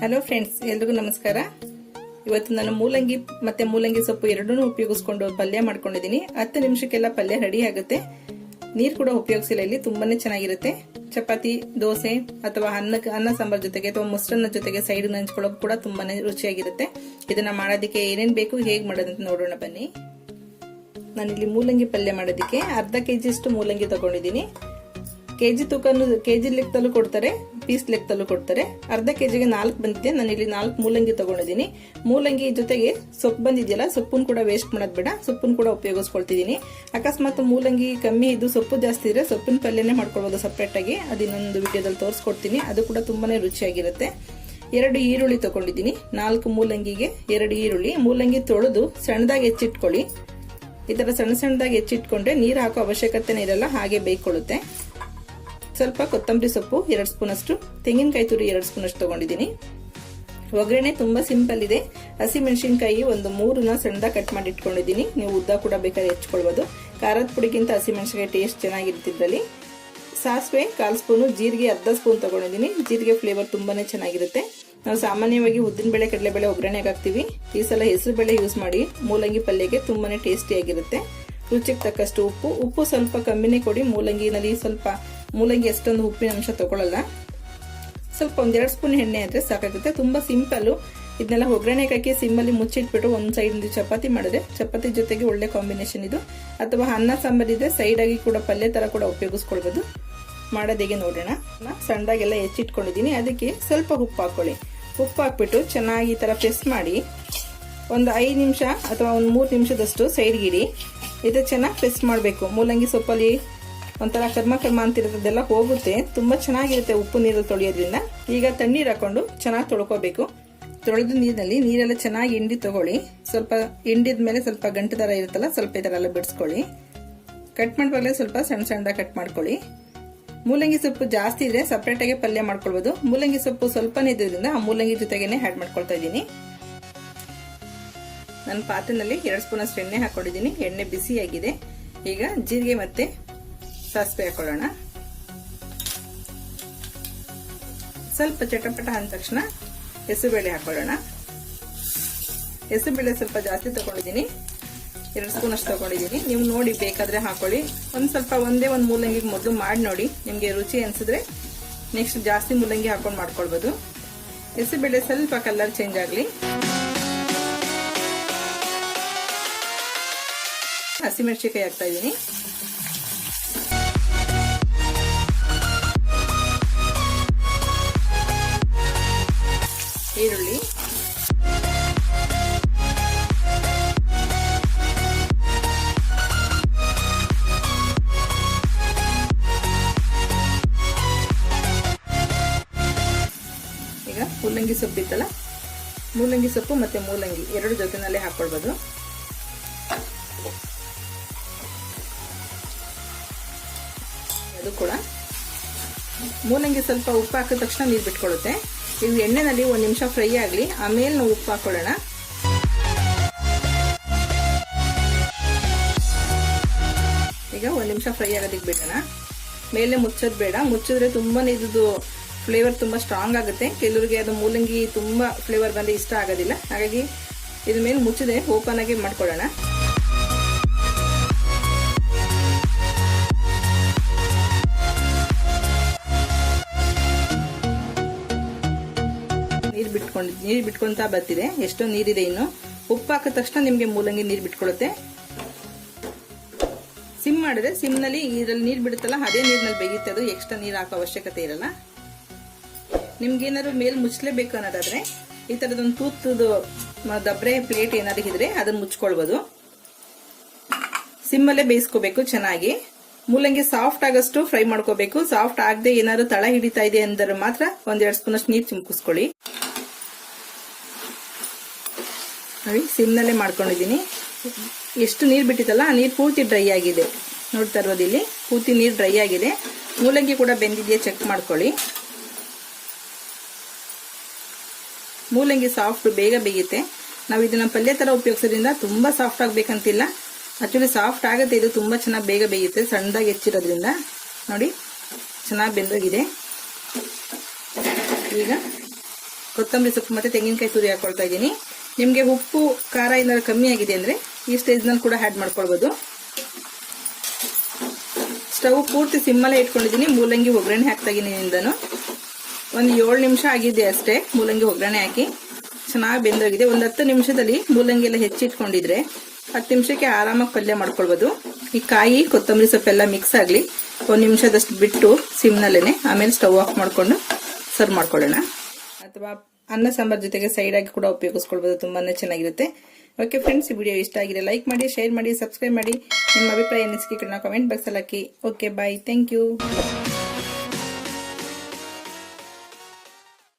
Hello friends, ಎಲ್ರಿಗೂ ನಮಸ್ಕಾರ. ಇವತ್ತು ನಾನು ಮೂಲಂಗಿ ಮತ್ತೆ ಮೂಲಂಗಿ ಸೊಪ್ಪು ಎರಡನ್ನೂ ಉಪಯೋಗಿಸ್ಕೊಂಡು ಪಲ್ಯ ಮಾಡ್ಕೊಂಡಿದ್ದೀನಿ. 10 ನಿಮಿಷಕ್ಕೆಲ್ಲ ಪಲ್ಯ ರೆಡಿ ಆಗುತ್ತೆ. ನೀರು ಕೂಡ ಉಪಯೋಗಿಸಿಲ್ಲ. ಇಲ್ಲಿ ತುಂಬಾನೇ ಚೆನ್ನಾಗಿರುತ್ತೆ. ಚಪಾತಿ, ದೋಸೆ ಅಥವಾ ಅನ್ನ ಸಾಂಬಾರ್ ಜೊತೆಗೆ ಅಥವಾ ಮೊಸರನ್ನ ಜೊತೆಗೆ ಸೈಡ್ ನಂಚ್ಕೊಳ್ಳೋಕೆ ಕೂಡ ತುಂಬಾನೇ ರುಚಿಯಾಗಿರುತ್ತೆ. ಇದನ್ನ ಮಾಡೋದಕ್ಕೆ ಏನೇನ್ ಬೇಕು, ಹೇಗೆ ಮಾಡೋದಂತ ನೋಡೋಣ ಬನ್ನಿ. ನಾನಿಲ್ಲಿ ಮೂಲಂಗಿ ಪಲ್ಯ ಮಾಡೋದಕ್ಕೆ ಅರ್ಧ ಕೆಜಿಯಷ್ಟು ಮೂಲಂಗಿ ತಗೊಂಡಿದ್ದೀನಿ. ಕೆಜಿ ತೂಕನು ಕೆಜಿ ಲೆಕ್ಕದಲ್ಲೂ ಕೊಡ್ತಾರೆ, ಪೀಸ್ ಲೆಕ್ಕದಲ್ಲೂ ಕೊಡ್ತಾರೆ. ಅರ್ಧ ಕೆಜಿಗೆ 4 ಬಂದಿದೆ. ನಾನಿಲ್ಲಿ 4 ಮೂಲಂಗಿ ತಗೊಂಡಿದ್ದೀನಿ. ಮೂಲಂಗಿ ಜೊತೆಗೆ ಸೊಪ್ಪು ಬಂದಿದೆಯಲ್ಲ, ಸೊಪ್ಪನ್ನು ಕೂಡ ವೇಸ್ಟ್ ಮಾಡೋದು ಬೇಡ, ಸೊಪ್ಪನ್ನು ಕೂಡ ಉಪಯೋಗಿಸ್ಕೊಳ್ತಿದ್ದೀನಿ. ಅಕಸ್ಮಾತ್ ಮೂಲಂಗಿ ಕಮ್ಮಿ ಇದ್ದು ಸೊಪ್ಪು ಜಾಸ್ತಿ ಇದ್ರೆ ಸೊಪ್ಪಿನ ಪಲ್ಯನೇ ಮಾಡ್ಕೊಳ್ಬೋದು ಸಪ್ರೇಟ್ ಆಗಿ. ಅದು ಇನ್ನೊಂದು ವಿಡಿಯೋದಲ್ಲಿ ತೋರಿಸ್ಕೊಡ್ತೀನಿ. ಅದು ಕೂಡ ತುಂಬಾನೇ ರುಚಿಯಾಗಿರುತ್ತೆ. 2 ಈರುಳ್ಳಿ ತಗೊಂಡಿದ್ದೀನಿ. 4 ಮೂಲಂಗಿಗೆ 2 ಈರುಳ್ಳಿ. ಮೂಲಂಗಿ ತೊಳೆದು ಸಣ್ಣದಾಗಿ ಹೆಚ್ಚಿಟ್ಕೊಳ್ಳಿ. ಈ ತರ ಸಣ್ಣದಾಗಿ ಹೆಚ್ಚಿಟ್ಕೊಂಡ್ರೆ ನೀರು ಹಾಕೋ ಅವಶ್ಯಕತೆನೇ ಇರಲ್ಲ, ಹಾಗೆ ಬೇಯ್ಕೊಳ್ಳುತ್ತೆ. ಸ್ವಲ್ಪ ಕೊತ್ತಂಬರಿ ಸೊಪ್ಪು 2 ಸ್ಪೂನ್ ಅಷ್ಟು, ತೆಂಗಿನಕಾಯಿ ತುರಿ 2 ಸ್ಪೂನ್ ಅಷ್ಟು ತಗೊಂಡಿದ್ದೀನಿ. ಒಗ್ಗರಣೆ ತುಂಬಾ ಸಿಂಪಲ್ ಇದೆ. ಹಸಿ ಮೆಣಸಿನಕಾಯಿ ಒಂದು 3ನ ಸಣ್ಣದಾಗಿ ಕಟ್ ಮಾಡಿ ಇಟ್ಕೊಂಡಿದ್ದೀನಿ. ನೀವು ಉದ್ದ ಕೂಡ ಬೇಕಾದ್ರೆ ಹೆಚ್ಕೊಳ್ಬಹುದು. ಖಾರದ ಪುಡಿಗಿಂತ ಹಸಿ ಮೆಣಸಿನಕಾಯಿ ಟೇಸ್ಟ್ ಚೆನ್ನಾಗಿರ್ತಿದ್ರಲ್ಲಿ. ಸಾಸಿವೆ 1/4 ಸ್ಪೂನು, ಜೀರಿಗೆ ಅರ್ಧ ಸ್ಪೂನ್ ತಗೊಂಡಿದ್ದೀನಿ. ಜೀರಿಗೆ ಫ್ಲೇವರ್ ತುಂಬಾನೇ ಚೆನ್ನಾಗಿರುತ್ತೆ. ನಾವು ಸಾಮಾನ್ಯವಾಗಿ ಉದ್ದಿನಬೇಳೆ, ಕಡಲೆಬೇಳೆ ಒಗ್ಗರಣೆಗೆ ಹಾಕ್ತಿವಿ. ಈ ಸಲ ಹೆಸರು ಬೇಳೆ ಯೂಸ್ ಮಾಡಿ ಮೂಲಂಗಿ ಪಲ್ಯಕ್ಕೆ ತುಂಬಾನೇ ಟೇಸ್ಟಿಯಾಗಿರುತ್ತೆ. ರುಚಿಗೆ ತಕ್ಕಷ್ಟು ಉಪ್ಪು ಸ್ವಲ್ಪ ಕಮ್ಮಿನೇ ಕೊಡಿ. ಮೂಲಂಗಿ ಅಷ್ಟೊಂದು ಉಪ್ಪಿನ ಅಂಶ ತಗೊಳ್ಳಲ್ಲ. ಸ್ವಲ್ಪ 1-2 ಸ್ಪೂನ್ ಎಣ್ಣೆ ಅಂದ್ರೆ ಸಾಕಾಗುತ್ತೆ. ತುಂಬಾ ಸಿಂಪಲ್. ಇದನ್ನೆಲ್ಲ ಒಗ್ಗರಣೆಗೆ ಹಾಕಿ ಸಿಮ್ಮಲ್ಲಿ ಮುಚ್ಚಿಟ್ಬಿಟ್ಟು ಒಂದ್ ಸೈಡ್ ಚಪಾತಿ ಮಾಡಿದ್ರೆ ಚಪಾತಿ ಜೊತೆಗೆ ಒಳ್ಳೆ ಕಾಂಬಿನೇಷನ್ ಇದು. ಅಥವಾ ಅನ್ನ ಸಾಂಬಾರ್ ಇದ್ರೆ ಸೈಡ್ ಆಗಿ ಕೂಡ ಪಲ್ಯ ತರ ಕೂಡ ಉಪಯೋಗಿಸ್ಕೊಳ್ಬಹುದು. ಮಾಡೋದೇಗೆ ನೋಡೋಣ. ಸಣ್ಣದಾಗೆಲ್ಲ ಹೆಚ್ಚಿಟ್ಕೊಂಡಿದ್ದೀನಿ. ಅದಕ್ಕೆ ಸ್ವಲ್ಪ ಉಪ್ಪು ಹಾಕೊಳ್ಳಿ. ಉಪ್ಪು ಹಾಕ್ಬಿಟ್ಟು ಚೆನ್ನಾಗಿ ಈ ತರ ಪ್ರೆಸ್ ಮಾಡಿ ಒಂದು 5 ನಿಮಿಷ ಅಥವಾ ಒಂದು 3 ನಿಮಿಷದಷ್ಟು ಸೈಡ್ಗಿಡಿ. ಇದು ಚೆನ್ನಾಗಿ ಪ್ರೆಸ್ ಮಾಡಬೇಕು. ಮೂಲಂಗಿ ಸೊಪ್ಪಲ್ಲಿ ಒಂಥರ ಕರ್ಮ ಅಂತಿರೋದೆಲ್ಲ ಹೋಗುತ್ತೆ. ತುಂಬಾ ಚೆನ್ನಾಗಿರುತ್ತೆ ಉಪ್ಪು ನೀರಲ್ಲಿ ತೊಳೆಯೋದ್ರಿಂದ. ಈಗ ತಣ್ಣೀರು ಹಾಕೊಂಡು ಚೆನ್ನಾಗಿ ತೊಳ್ಕೋಬೇಕು. ತೊಳೆದ ನೀರೆಲ್ಲ ಚೆನ್ನಾಗಿ ಹಿಂಡಿ ತಗೊಳ್ಳಿ. ಸ್ವಲ್ಪ ಹಿಂಡಿದ ಮೇಲೆ ಸ್ವಲ್ಪ ಗಂಟು ತರ ಇರುತ್ತಲ್ಲ, ಸ್ವಲ್ಪ ಈ ತರ ಎಲ್ಲ ಬಿಡಿಸ್ಕೊಳ್ಳಿ. ಕಟ್ ಮಾಡುವಾಗಲೇ ಸ್ವಲ್ಪ ಸಣ್ಣದಾಗಿ ಕಟ್ ಮಾಡ್ಕೊಳ್ಳಿ. ಮೂಲಂಗಿ ಸೊಪ್ಪು ಜಾಸ್ತಿ ಇದ್ರೆ ಸಪರೇಟ್ ಆಗಿ ಪಲ್ಯ ಮಾಡ್ಕೊಳ್ಬಹುದು. ಮೂಲಂಗಿ ಸೊಪ್ಪು ಸ್ವಲ್ಪನೇ ಇದ್ರಿಂದ ಆ ಮೂಲಂಗಿ ಜೊತೆಗೇನೆ ಆಡ್ ಮಾಡ್ಕೊಳ್ತಾ ಇದ್ದೀನಿ. ನನ್ನ ಪಾತ್ರೆಯಲ್ಲಿ 2 ಸ್ಪೂನ್ ಅಷ್ಟು ಎಣ್ಣೆ ಹಾಕೊಂಡಿದ್ದೀನಿ. ಎಣ್ಣೆ ಬಿಸಿಯಾಗಿದೆ. ಈಗ ಜೀರಿಗೆ ಮತ್ತೆ ಸಾಸಿವೆ ಹಾಕೊಳ್ಳೋಣ. ಸ್ವಲ್ಪ ಚಟಪಟ ಅಂದ ತಕ್ಷಣ ಹೆಸರುಬೇಳೆ ಹಾಕೊಳ್ಳೋಣ. ಹೆಸರುಬೇಳೆ ಸ್ವಲ್ಪ ಜಾಸ್ತಿ ತಗೊಂಡಿದ್ದೀನಿ. 2 ಸ್ಪೂನ್ ಅಷ್ಟು ತಗೊಂಡಿದ್ದೀನಿ. ನೀವು ನೋಡಿ ಬೇಕಾದ್ರೆ ಹಾಕೊಳ್ಳಿ. ಒಂದೇ ಒಂದು ಮೂಲಂಗಿಗೆ ಮೊದಲು ಮಾಡಿ ನೋಡಿ. ನಿಮ್ಗೆ ರುಚಿ ಅನ್ಸಿದ್ರೆ ನೆಕ್ಸ್ಟ್ ಜಾಸ್ತಿ ಮೂಲಂಗಿ ಹಾಕೊಂಡು ಮಾಡ್ಕೊಳ್ಬಹುದು. ಹೆಸರುಬೇಳೆ ಸ್ವಲ್ಪ ಕಲರ್ ಚೇಂಜ್ ಆಗ್ಲಿ. ಹಸಿಮೆಣಸಿನಕಾಯಿ ಹಾಕ್ತಾ ಇದ್ದೀನಿ. ಈರುಳ್ಳಿ, ಈಗ ಮೂಲಂಗಿ ಸೊಪ್ಪು ಇತ್ತಲ್ಲ, ಮೂಲಂಗಿ ಸೊಪ್ಪು ಮತ್ತೆ ಮೂಲಂಗಿ 2 ಜೊತೆನಲ್ಲೇ ಹಾಕೊಳ್ಬಹುದು. ಅದು ಕೂಡ ಮೂಲಂಗಿ ಸ್ವಲ್ಪ ಉಪ್ಪು ಹಾಕಿದ ತಕ್ಷಣ ನೀರು ಬಿಟ್ಕೊಳ್ಳುತ್ತೆ. ಇವು ಎಣ್ಣೆನಲ್ಲಿ 1 ನಿಮಿಷ ಫ್ರೈ ಆಗ್ಲಿ, ಆಮೇಲೆ ನಾವು ಉಪ್ಪು ಹಾಕೊಳ್ಳೋಣ. ಈಗ 1 ನಿಮಿಷ ಫ್ರೈ ಆಗೋದಕ್ಕೆ ಬಿಡೋಣ. ಮೇಲೆ ಮುಚ್ಚೋದು ಬೇಡ. ಮುಚ್ಚಿದ್ರೆ ತುಂಬಾನೇ ಇದು ಫ್ಲೇವರ್ ತುಂಬಾ ಸ್ಟ್ರಾಂಗ್ ಆಗುತ್ತೆ. ಕೆಲವರಿಗೆ ಅದು ಮೂಲಂಗಿ ತುಂಬಾ ಫ್ಲೇವರ್ ಬಂದ್ರೆ ಇಷ್ಟ ಆಗೋದಿಲ್ಲ. ಹಾಗಾಗಿ ಇದ್ರ ಮೇಲೆ ಮುಚ್ಚದೆ ಓಪನ್ ಆಗಿ ಮಾಡ್ಕೊಳ್ಳೋಣ. ನೀರು ಬಿಟ್ಕೊಂತ ಬರ್ತಿದೆ. ಎಷ್ಟೋ ನೀರಿದೆ ಇನ್ನು. ಉಪ್ಪು ಹಾಕಿದ ತಕ್ಷಣ ನಿಮ್ಗೆ ಮೂಲಂಗಿ ನೀರು ಬಿಟ್ಕೊಳ್ಳುತ್ತೆ. ಸಿಮ್ ಮಾಡಿದ್ರೆ ಸಿಮ್ನಲ್ಲಿ ಇದರಲ್ಲಿ ನೀರು ಬಿಡುತ್ತಲ್ಲ, ಅದೇ ನೀರಿನಲ್ಲಿ ಬೇಯುತ್ತೆ. ಅದು ಎಕ್ಸ್ಟ್ರಾ ನೀರು ಹಾಕೋ ಅವಶ್ಯಕತೆ ಇರಲ್ಲ. ನಿಮ್ಗೆ ಏನಾದ್ರು ಮೇಲ್ ಮುಚ್ಚಲೇಬೇಕು ಅನ್ನೋದಾದ್ರೆ ಈ ತರದೊಂದು ತೂತದು ದಬ್ರೆ ಪ್ಲೇಟ್ ಏನಾದ್ರು ಇದ್ರೆ ಅದನ್ನ ಮುಚ್ಕೊಳ್ಬಹುದು. ಸಿಮ್ಮಲ್ಲೇ ಬೇಯಿಸ್ಕೋಬೇಕು ಚೆನ್ನಾಗಿ. ಮೂಲಂಗಿ ಸಾಫ್ಟ್ ಆಗಷ್ಟು ಫ್ರೈ ಮಾಡ್ಕೋಬೇಕು. ಸಾಫ್ಟ್ ಆಗದೆ ಏನಾದ್ರು ತಳ ಹಿಡಿತಾ ಇದೆ ಅಂದ್ರೆ ಮಾತ್ರ 1-2 ಸ್ಪೂನ್ ಅಷ್ಟು ನೀರು ಚಿಮ್ಕಿಸ್ಕೊಳ್ಳಿ. ನೋಡಿ, ಸಿಮ್ನಲ್ಲೇ ಮಾಡ್ಕೊಂಡಿದ್ದೀನಿ. ಎಷ್ಟು ನೀರು ಬಿಟ್ಟಿತ್ತಲ್ಲ, ಆ ನೀರು ಪೂರ್ತಿ ಡ್ರೈ ಆಗಿದೆ. ನೋಡ್ತಾ ಇರೋದು ಇಲ್ಲಿ ಪೂರ್ತಿ ನೀರು ಡ್ರೈ ಆಗಿದೆ. ಮೂಲಂಗಿ ಕೂಡ ಬೆಂದಿದೆಯಾ ಚೆಕ್ ಮಾಡ್ಕೊಳ್ಳಿ. ಮೂಲಂಗಿ ಸಾಫ್ಟ್ ಬೇಗ ಬೇಯುತ್ತೆ. ನಾವು ಇದನ್ನ ಪಲ್ಯ ತರ ಉಪಯೋಗಿಸೋದ್ರಿಂದ ತುಂಬಾ ಸಾಫ್ಟ್ ಆಗ್ಬೇಕಂತಿಲ್ಲ. ಆಕ್ಚುಲಿ ಸಾಫ್ಟ್ ಆಗುತ್ತೆ. ಇದು ತುಂಬಾ ಚೆನ್ನಾಗಿ ಬೇಗ ಬೇಯುತ್ತೆ ಸಣ್ಣದಾಗಿ ಹೆಚ್ಚಿರೋದ್ರಿಂದ. ನೋಡಿ, ಚೆನ್ನಾಗಿ ಬೆಂದೋಗಿದೆ. ಈಗ ಕೊತ್ತಂಬರಿ ಸೊಪ್ಪು ಮತ್ತೆ ತೆಂಗಿನಕಾಯಿ ತುರಿ ಹಾಕೊಳ್ತಾ ಇದ್ದೀನಿ. ನಿಮಗೆ ಉಪ್ಪು ಖಾರ ಏನಾದ್ರು ಕಮ್ಮಿ ಆಗಿದೆ ಅಂದ್ರೆ ಈ ಸ್ಟೇಜ್ನಲ್ಲಿ ಕೂಡ ಆ್ಯಡ್ ಮಾಡ್ಕೊಳ್ಬೋದು. ಸ್ಟವ್ ಪೂರ್ತಿ ಸಿಮ್ಮಲ್ಲೇ ಇಟ್ಕೊಂಡಿದ್ದೀನಿ. ಮೂಲಂಗಿ ಒಗ್ಗರಣೆ ಹಾಕ್ತಾ ಇದ್ದೀನಿ. ಒಂದು 7 ನಿಮಿಷ ಆಗಿದೆ ಅಷ್ಟೇ ಮೂಲಂಗಿ ಒಗ್ಗರಣೆ ಹಾಕಿ. ಚೆನ್ನಾಗಿ ಬೆಂದೋಗಿದೆ. ಒಂದು 10 ನಿಮಿಷದಲ್ಲಿ ಮೂಲಂಗಿ ಎಲ್ಲ ಹೆಚ್ಚಿಟ್ಕೊಂಡಿದ್ರೆ 10 ನಿಮಿಷಕ್ಕೆ ಆರಾಮಾಗಿ ಪಲ್ಯ ಮಾಡ್ಕೊಳ್ಬೋದು. ಈ ಕಾಯಿ ಕೊತ್ತಂಬರಿ ಸೊಪ್ಪೆಲ್ಲ ಮಿಕ್ಸ್ ಆಗಲಿ 1 ನಿಮಿಷದಷ್ಟು ಬಿಟ್ಟು ಸಿಮ್ನಲ್ಲೇನೆ ಆಮೇಲೆ ಸ್ಟವ್ ಆಫ್ ಮಾಡ್ಕೊಂಡು ಸರ್ವ್ ಮಾಡ್ಕೊಳ್ಳೋಣ. ಅಥವಾ ಅನ್ನ ಸಾಂಬಾರ್ ಜೊತೆಗೆ ಸೈಡ್ ಆಗಿ ಕೂಡ ಉಪಯೋಗಿಸ್ಕೊಳ್ಬೋದು. ತುಂಬಾನೇ ಚೆನ್ನಾಗಿರುತ್ತೆ. ಓಕೆ ಫ್ರೆಂಡ್ಸ್, ಈ ವಿಡಿಯೋ ಇಷ್ಟ ಆಗಿದೆ ಲೈಕ್ ಮಾಡಿ, ಶೇರ್ ಮಾಡಿ, ಸಬ್ಸ್ಕ್ರೈಬ್ ಮಾಡಿ. ನಿಮ್ಮ ಅಭಿಪ್ರಾಯ ಅನಿಸಿಕೆಗಳನ್ನ ಕಮೆಂಟ್ ಬಾಕ್ಸ್ ಅಲ್ಲಿ ಹಾಕಿ. Okay bye, thank you.